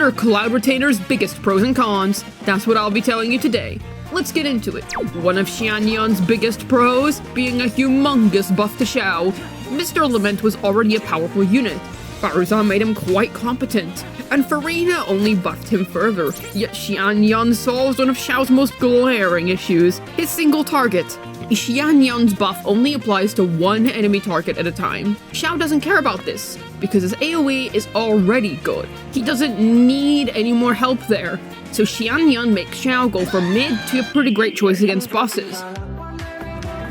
are Cloud Retainer's biggest pros and cons? That's what I'll be telling you today. Let's get into it. One of Xianyun's biggest pros being a humongous buff to Xiao. Mr. Lament was already a powerful unit. Faruzan made him quite competent, and Farina only buffed him further. Yet Xianyun solves one of Xiao's most glaring issues, his single target. Xianyun's buff only applies to one enemy target at a time. Xiao doesn't care about this, because his AoE is already good. He doesn't need any more help there. So Xianyun makes Xiao go from mid to a pretty great choice against bosses.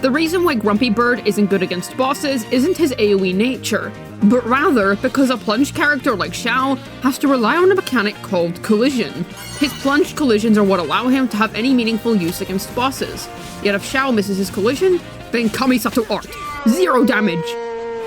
The reason why Grumpy Bird isn't good against bosses isn't his AoE nature, but rather because a plunge character like Xiao has to rely on a mechanic called collision. His plunged collisions are what allow him to have any meaningful use against bosses. Yet if Xiao misses his collision, then Kamisato Art. 0 damage!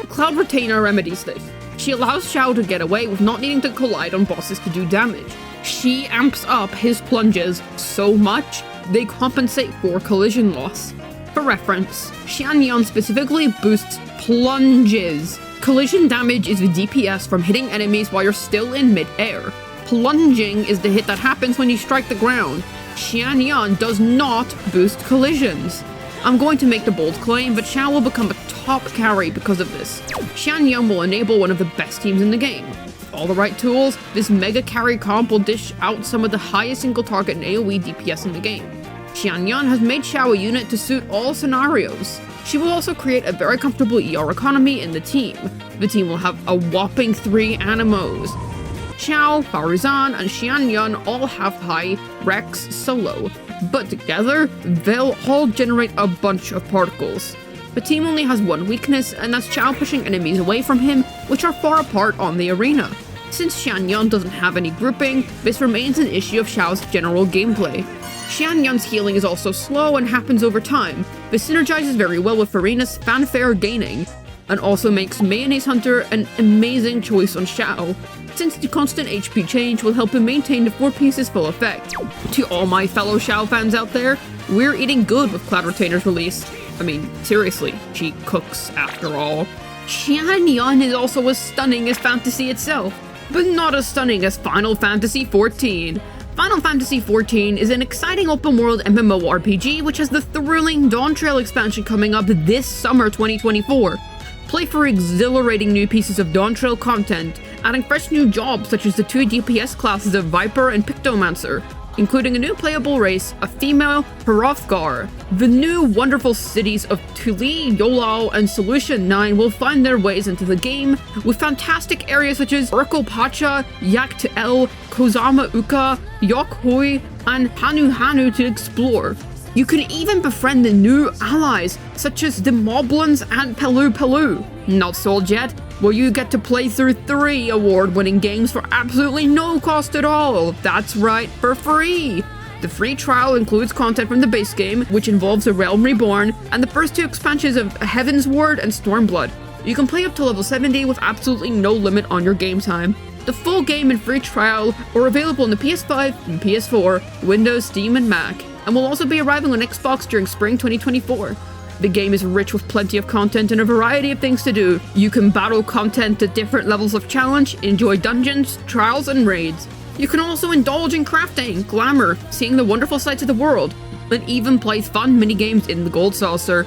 Cloud Retainer remedies this. She allows Xiao to get away with not needing to collide on bosses to do damage. She amps up his plunges so much, they compensate for collision loss. For reference, Xianyun specifically boosts plunges. Collision damage is the DPS from hitting enemies while you're still in mid-air. Plunging is the hit that happens when you strike the ground. Xianyun does not boost collisions. I'm going to make the bold claim, but Xiao will become a top carry because of this. Xianyun will enable one of the best teams in the game. With all the right tools, this mega carry comp will dish out some of the highest single target and AoE DPS in the game. Xianyun has made Xiao a unit to suit all scenarios. She will also create a very comfortable ER economy in the team. The team will have a whopping 3 Animos. Xiao, Faruzan, and Xianyun all have high Rex solo, but together, they'll all generate a bunch of particles. The team only has one weakness, and that's Xiao pushing enemies away from him, which are far apart on the arena. Since Xianyun doesn't have any grouping, this remains an issue of Xiao's general gameplay. Xianyun's healing is also slow and happens over time. This synergizes very well with Farina's fanfare gaining, and also makes Mayonnaise Hunter an amazing choice on Xiao, since the constant HP change will help him maintain the 4 pieces full effect. To all my fellow Xiao fans out there, we're eating good with Cloud Retainer's release. I mean, seriously, she cooks after all. Xianyun is also as stunning as fantasy itself, but not as stunning as Final Fantasy XIV. Final Fantasy XIV is an exciting open-world MMORPG which has the thrilling Dawn Trail expansion coming up this summer 2024. Play for exhilarating new pieces of Dawn Trail content, adding fresh new jobs such as the 2 DPS classes of Viper and Pictomancer, including a new playable race, a female Hrothgar. The new wonderful cities of Tuli, Yolao, and Solution 9 will find their ways into the game, with fantastic areas such as Urkel-Pacha, Yak-T'el, Kozama-Uka, Yok-Hoi, and Hanu-Hanu to explore. You can even befriend the new allies, such as the Moblins and Pelu. Not sold yet? Well, you get to play through 3 award-winning games for absolutely no cost at all. That's right, for free! The free trial includes content from the base game, which involves a Realm Reborn, and the first 2 expansions of Heaven's Ward and Stormblood. You can play up to level 70 with absolutely no limit on your game time. The full game and free trial are available on the PS5 and PS4, Windows, Steam, and Mac, and will also be arriving on Xbox during spring 2024. The game is rich with plenty of content and a variety of things to do. You can battle content at different levels of challenge, enjoy dungeons, trials, and raids. You can also indulge in crafting, glamour, seeing the wonderful sights of the world, and even play fun minigames in the Gold Saucer.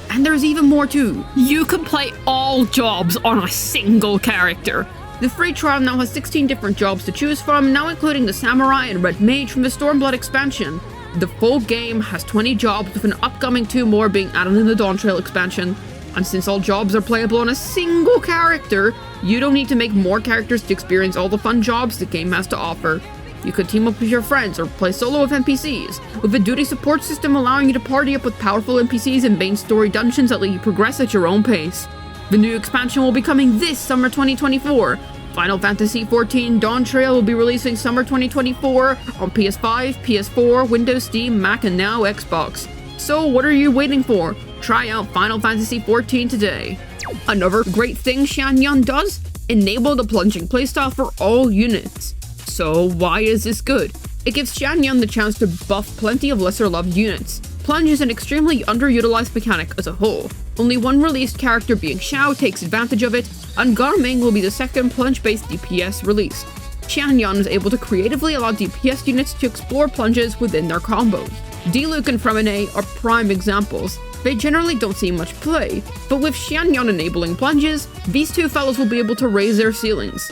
And there's even more too. You can play all jobs on a single character. The free trial now has 16 different jobs to choose from, now including the Samurai and Red Mage from the Stormblood expansion. The full game has 20 jobs, with an upcoming 2 more being added in the Dawn Trail expansion. And since all jobs are playable on a single character, you don't need to make more characters to experience all the fun jobs the game has to offer. You could team up with your friends or play solo with NPCs, with a duty support system allowing you to party up with powerful NPCs in main story dungeons that let you progress at your own pace. The new expansion will be coming this summer 2024. Final Fantasy XIV Dawn Trail will be releasing summer 2024 on PS5, PS4, Windows, Steam, Mac, and now Xbox. So what are you waiting for? Try out Final Fantasy XIV today. Another great thing Xianyun does? Enable the plunging playstyle for all units. So why is this good? It gives Xianyun the chance to buff plenty of lesser loved units. Plunge is an extremely underutilized mechanic as a whole. Only one released character, being Xiao, takes advantage of it, and Garming will be the second plunge-based DPS released. Xianyun is able to creatively allow DPS units to explore plunges within their combos. Diluc and Fremine are prime examples. They generally don't see much play, but with Xianyun enabling plunges, these two fellows will be able to raise their ceilings.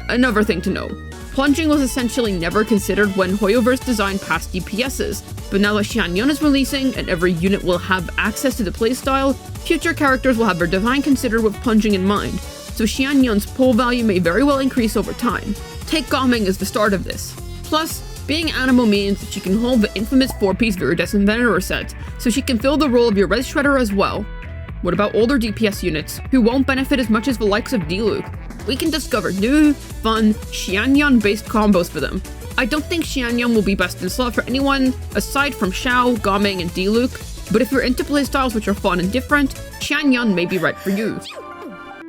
Another thing to know, plunging was essentially never considered when Hoyoverse designed past DPSs, but now that Xianyun is releasing and every unit will have access to the playstyle, future characters will have their design considered with plunging in mind, so Xianyun's pull value may very well increase over time. Take Gaming as the start of this. Plus, being Animo means that she can hold the infamous 4-piece Viridescent Venerer set, so she can fill the role of your Res Shredder as well. What about older DPS units, who won't benefit as much as the likes of Diluc? We can discover new, fun, Xianyun-based combos for them. I don't think Xianyun will be best in slot for anyone aside from Xiao, Gaming, and Diluc, but if you're into playstyles which are fun and different, Xianyun may be right for you.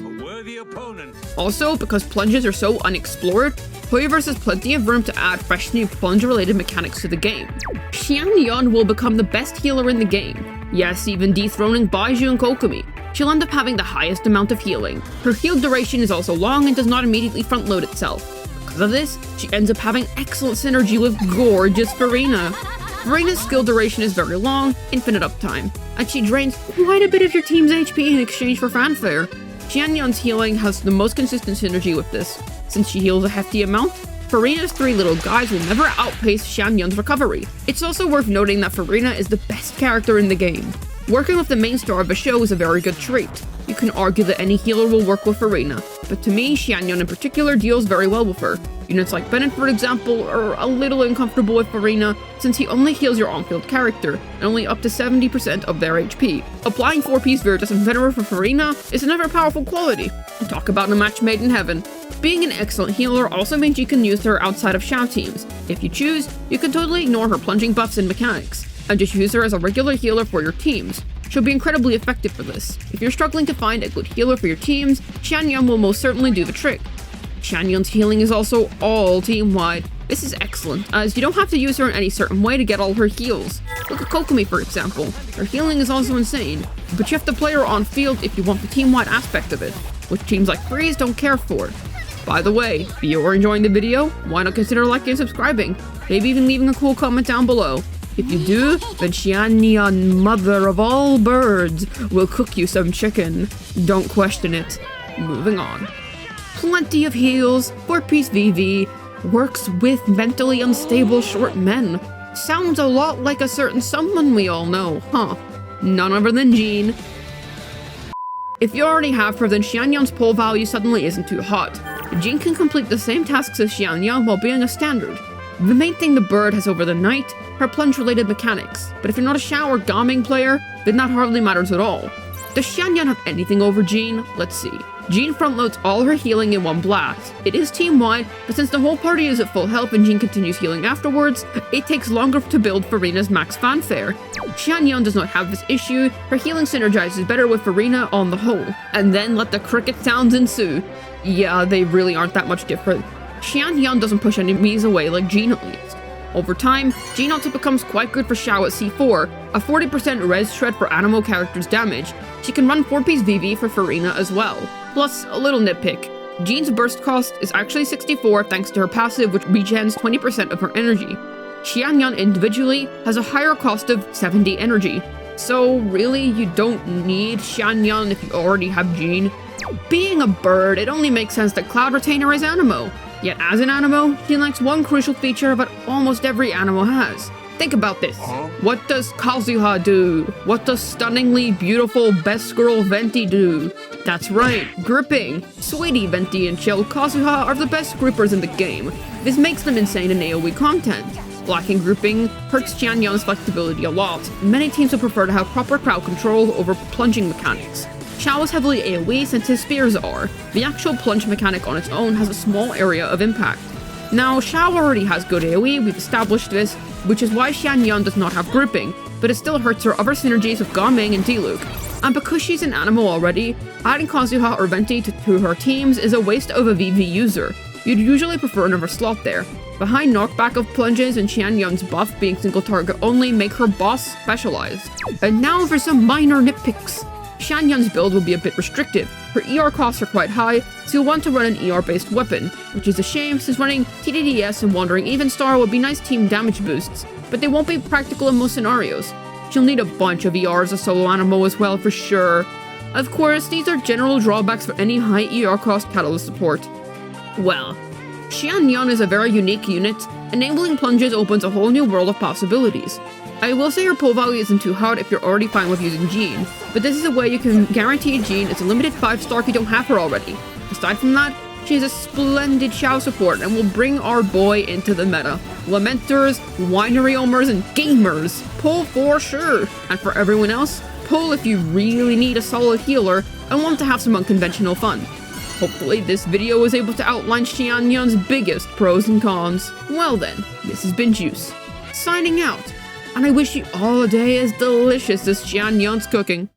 A worthy opponent. Also, because plunges are so unexplored, Hoyoverse has plenty of room to add fresh new plunge-related mechanics to the game. Xianyun will become the best healer in the game. Yes, even dethroning Baizhu and Kokomi. She'll end up having the highest amount of healing. Her heal duration is also long and does not immediately front-load itself. Because of this, she ends up having excellent synergy with gorgeous Furina. Furina's skill duration is very long, infinite uptime, and she drains quite a bit of your team's HP in exchange for fanfare. Xianyun's healing has the most consistent synergy with this. Since she heals a hefty amount, Furina's 3 little guys will never outpace Xianyun's recovery. It's also worth noting that Furina is the best character in the game. Working with the main star of a show is a very good trait. You can argue that any healer will work with Furina, but to me, Xianyun in particular deals very well with her. Units like Bennett, for example, are a little uncomfortable with Furina, since he only heals your on-field character, and only up to 70% of their HP. Applying 4-piece Viridescent Venerer for Furina is another powerful quality. Talk about a match made in heaven. Being an excellent healer also means you can use her outside of Xiao teams. If you choose, you can totally ignore her plunging buffs and mechanics, and just use her as a regular healer for your teams. She'll be incredibly effective for this. If you're struggling to find a good healer for your teams, Xianyun will most certainly do the trick. Xianyun's healing is also all team-wide. This is excellent, as you don't have to use her in any certain way to get all her heals. Look at Kokomi, for example. Her healing is also insane, but you have to play her on field if you want the team-wide aspect of it, which teams like Freeze don't care for. By the way, if you're enjoying the video, why not consider liking and subscribing? Maybe even leaving a cool comment down below. If you do, then Xianyun, mother of all birds, will cook you some chicken. Don't question it. Moving on. Plenty of heals, 4-piece VV, works with mentally unstable short men. Sounds a lot like a certain someone we all know, huh? None other than Jean. If you already have her, then Xianyun's pull value suddenly isn't too hot. Jean can complete the same tasks as Xianyun while being a standard. The main thing the bird has over the night, her plunge-related mechanics, but if you're not a Xiao or Gaming player, then that hardly matters at all. Does Xianyun have anything over Jean? Let's see. Jean frontloads all her healing in one blast. It is team-wide, but since the whole party is at full health and Jean continues healing afterwards, it takes longer to build Furina's max fanfare. Xianyun does not have this issue, her healing synergizes better with Furina on the whole. And then let the cricket sounds ensue. Yeah, they really aren't that much different. Xianyun doesn't push enemies away like Jean at least. Over time, Jean also becomes quite good for Xiao at C4, a 40% res shred for Animo characters' damage. She can run 4-piece VV for Furina as well. Plus, a little nitpick. Jean's burst cost is actually 64 thanks to her passive, which regens 20% of her energy. Xianyun individually has a higher cost of 70 energy. So really, you don't need Xianyun if you already have Jean. Being a bird, it only makes sense that Cloud Retainer is Animo. Yet as an Animo, she lacks one crucial feature that almost every Animo has. Think about this. What does Kazuha do? What does stunningly beautiful best girl Venti do? That's right, gripping. Sweetie, Venti, and Chill Kazuha are the best grippers in the game. This makes them insane in AoE content. Lacking grouping hurts Xianyun's flexibility a lot. Many teams would prefer to have proper crowd control over plunging mechanics. Xiao is heavily AoE since his spears are. The actual plunge mechanic on its own has a small area of impact. Now, Xiao already has good AoE, we've established this, which is why Xianyun does not have grouping, but it still hurts her other synergies with Gaming and Diluc. And because she's an Animo already, adding Kazuha or Venti to her teams is a waste of a VV user. You'd usually prefer another slot there. Behind knockback of plunges and Xianyun's buff being single target only make her boss specialized. And now for some minor nitpicks. Xianyun's build will be a bit restrictive. Her ER costs are quite high, so you'll want to run an ER-based weapon, which is a shame since running TDDS and Wandering Even Star would be nice team damage boosts, but they won't be practical in most scenarios. She'll need a bunch of ER as a solo animal as well for sure. Of course, these are general drawbacks for any high ER cost catalyst support. Well, Xianyun is a very unique unit. Enabling plunges opens a whole new world of possibilities. I will say her pull value isn't too hard if you're already fine with using Jean, but this is a way you can guarantee Jean is a limited 5-star if you don't have her already. Aside from that, she is a splendid Xiao support and will bring our boy into the meta. Lamenters, winery omers, and gamers, pull for sure. And for everyone else, pull if you really need a solid healer and want to have some unconventional fun. Hopefully this video was able to outline Xianyun's biggest pros and cons. Well then, this has been Juice, signing out. And I wish you all a day as delicious as Xianyun's cooking.